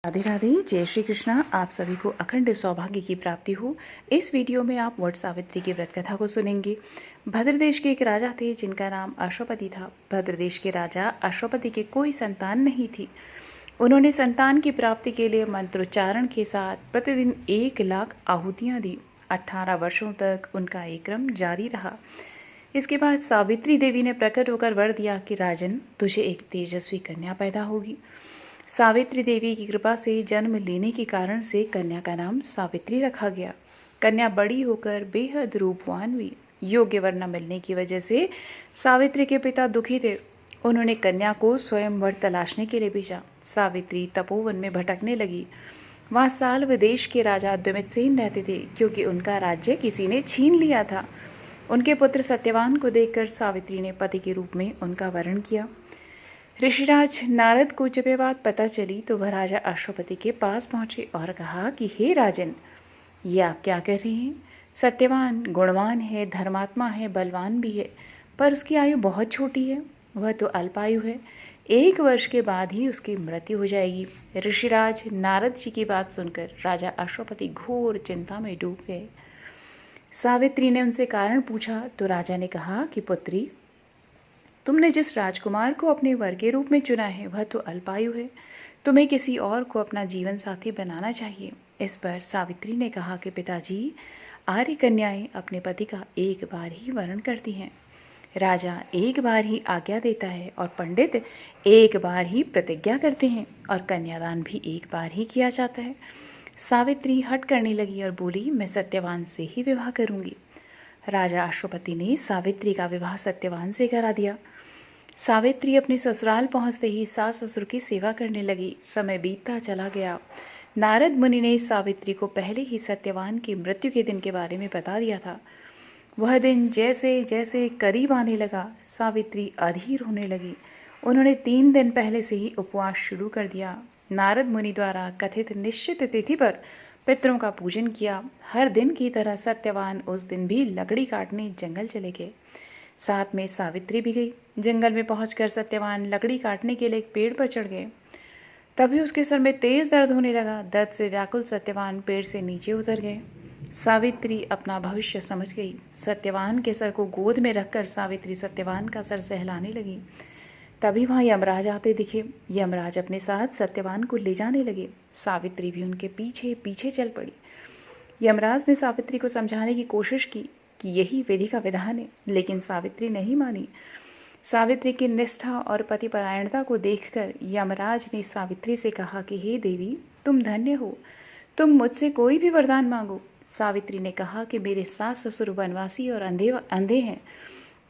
राधे राधे, जय श्री कृष्णा। आप सभी को अखंड सौभाग्य की प्राप्ति हो। इस वीडियो में आप वट सावित्री की व्रत कथा को सुनेंगे। भद्रदेश के एक राजा थे जिनका नाम अश्वपति था। भद्रदेश के राजा अश्वपति के कोई संतान नहीं थी। उन्होंने संतान की प्राप्ति के लिए मंत्रोच्चारण के साथ प्रतिदिन 1,00,000 आहुतियाँ दी। 18 वर्षों तक उनका ये क्रम जारी रहा। इसके बाद सावित्री देवी ने प्रकट होकर वर दिया कि राजन, तुझे एक तेजस्वी कन्या पैदा होगी। सावित्री देवी की कृपा से जन्म लेने के कारण से कन्या का नाम सावित्री रखा गया। कन्या बड़ी होकर बेहद रूपवान हुई। योग्य वर न मिलने की वजह से सावित्री के पिता दुखी थे। उन्होंने कन्या को स्वयं वर तलाशने के लिए भेजा। सावित्री तपोवन में भटकने लगी। वहाँ साल विदेश के राजा द्विमितसेन रहते थे, क्योंकि उनका राज्य किसी ने छीन लिया था। उनके पुत्र सत्यवान को देखकर सावित्री ने पति के रूप में उनका वरण किया। ऋषिराज नारद को जब ये बात पता चली तो वह राजा अश्वपति के पास पहुंचे और कहा कि हे राजन, ये आप क्या कर रहे हैं? सत्यवान गुणवान है, धर्मात्मा है, बलवान भी है, पर उसकी आयु बहुत छोटी है। वह तो अल्पायु है। 1 वर्ष के बाद ही उसकी मृत्यु हो जाएगी। ऋषिराज नारद जी की बात सुनकर राजा अश्वपति घोर चिंता में डूब गए। सावित्री ने उनसे कारण पूछा तो राजा ने कहा कि पुत्री, तुमने जिस राजकुमार को अपने वर के रूप में चुना है वह तो अल्पायु है। तुम्हें किसी और को अपना जीवन साथी बनाना चाहिए। इस पर सावित्री ने कहा कि पिताजी, आर्य कन्याएं अपने पति का एक बार ही वरण करती हैं। राजा एक बार ही आज्ञा देता है और पंडित एक बार ही प्रतिज्ञा करते हैं और कन्यादान भी एक बार ही किया जाता है। सावित्री हट करने लगी और बोली, मैं सत्यवान से ही विवाह करूंगी। राजा अश्वपति ने सावित्री का विवाह सत्यवान से करा दिया। सावित्री अपने ससुराल पहुंचते ही सास ससुर की सेवा करने लगी। समय बीतता चला गया। नारद मुनि ने सावित्री को पहले ही सत्यवान की मृत्यु के दिन के बारे में बता दिया था। वह दिन जैसे जैसे करीब आने लगा, सावित्री अधीर होने लगी। उन्होंने 3 दिन पहले से ही उपवास शुरू कर दिया। नारद मुनि द्वारा कथित निश्चित तिथि पर पितरों का पूजन किया। हर दिन की तरह सत्यवान उस दिन भी लकड़ी काटने जंगल चले गए। साथ में सावित्री भी गई। जंगल में पहुंचकर सत्यवान लकड़ी काटने के लिए एक पेड़ पर चढ़ गए। तभी उसके सर में तेज दर्द होने लगा। दर्द से व्याकुल सत्यवान पेड़ से नीचे उतर गए। सावित्री अपना भविष्य समझ गई। सत्यवान के सर को गोद में रखकर सावित्री सत्यवान का सर सहलाने लगी। तभी वहाँ यमराज आते दिखे। यमराज अपने साथ सत्यवान को ले जाने लगे। सावित्री भी उनके पीछे पीछे चल पड़ी। यमराज ने सावित्री को समझाने की कोशिश की कि यही विधि का विधान है, लेकिन सावित्री नहीं मानी। सावित्री की निष्ठा और पतिपरायणता को देखकर यमराज ने सावित्री से कहा कि हे देवी, तुम धन्य हो, तुम मुझसे कोई भी वरदान मांगो। सावित्री ने कहा कि मेरे सास ससुर वनवासी और अंधे हैं,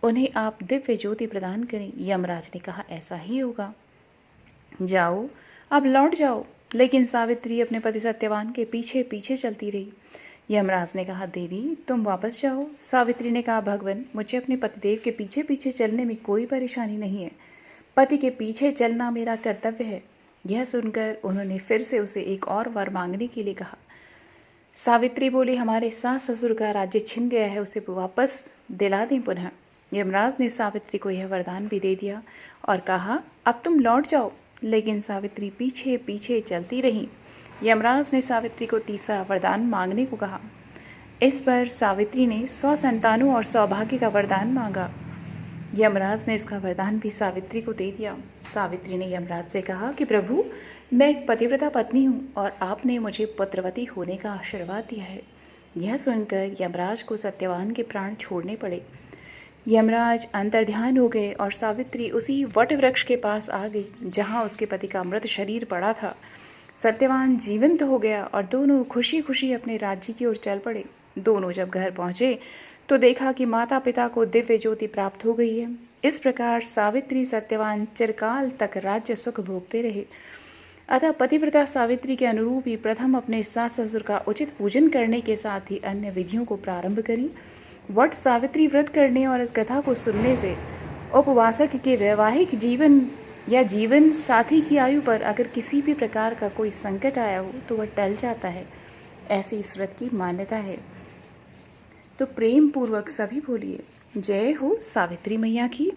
उन्हें आप दिव्य ज्योति प्रदान करें। यमराज ने कहा ऐसा ही होगा, जाओ अब लौट जाओ। लेकिन सावित्री अपने पति सत्यवान के पीछे पीछे चलती रही। यमराज ने कहा देवी, तुम वापस जाओ। सावित्री ने कहा भगवान, मुझे अपने पतिदेव के पीछे पीछे चलने में कोई परेशानी नहीं है। पति के पीछे चलना मेरा कर्तव्य है। यह सुनकर उन्होंने फिर से उसे एक और वर मांगने के लिए कहा। सावित्री बोली, हमारे सास ससुर का राज्य छिन गया है, उसे वापस दिला दें पुनः। यमराज ने सावित्री को यह वरदान भी दे दिया और कहा अब तुम लौट जाओ। लेकिन सावित्री पीछे पीछे चलती रही। यमराज ने सावित्री को तीसरा वरदान मांगने को कहा। इस पर सावित्री ने 100 संतानों और सौभाग्य का वरदान मांगा। यमराज ने इसका वरदान भी सावित्री को दे दिया। सावित्री ने यमराज से कहा कि प्रभु, मैं एक पतिव्रता पत्नी हूँ और आपने मुझे पुत्रवती होने का आशीर्वाद दिया है। यह सुनकर यमराज को सत्यवान के प्राण छोड़ने पड़े। यमराज अंतर्ध्यान हो गए और सावित्री उसी वट वृक्ष के पास आ गई जहाँ उसके पति का मृत शरीर पड़ा था। सत्यवान जीवंत हो गया और दोनों खुशी खुशी अपने राज्य की ओर चल पड़े। दोनों जब घर पहुंचे तो देखा कि माता पिता को दिव्य ज्योति प्राप्त हो गई है। इस प्रकार सावित्री सत्यवान चिरकाल तक राज्य सुख भोगते रहे। अतः पतिव्रता सावित्री के अनुरूप ही प्रथम अपने सास ससुर का उचित पूजन करने के साथ ही अन्य विधियों को प्रारंभ करी। वट सावित्री व्रत करने और इस कथा को सुनने से उपवासक के वैवाहिक जीवन या जीवन साथी की आयु पर अगर किसी भी प्रकार का कोई संकट आया हो तो वह टल जाता है। ऐसी इस व्रत की मान्यता है। तो प्रेम पूर्वक सभी बोलिए, जय हो सावित्री मैया की।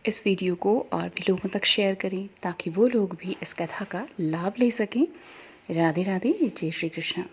इस वीडियो को और भी लोगों तक शेयर करें ताकि वो लोग भी इस कथा का लाभ ले सकें। राधे राधे, जय श्री कृष्ण।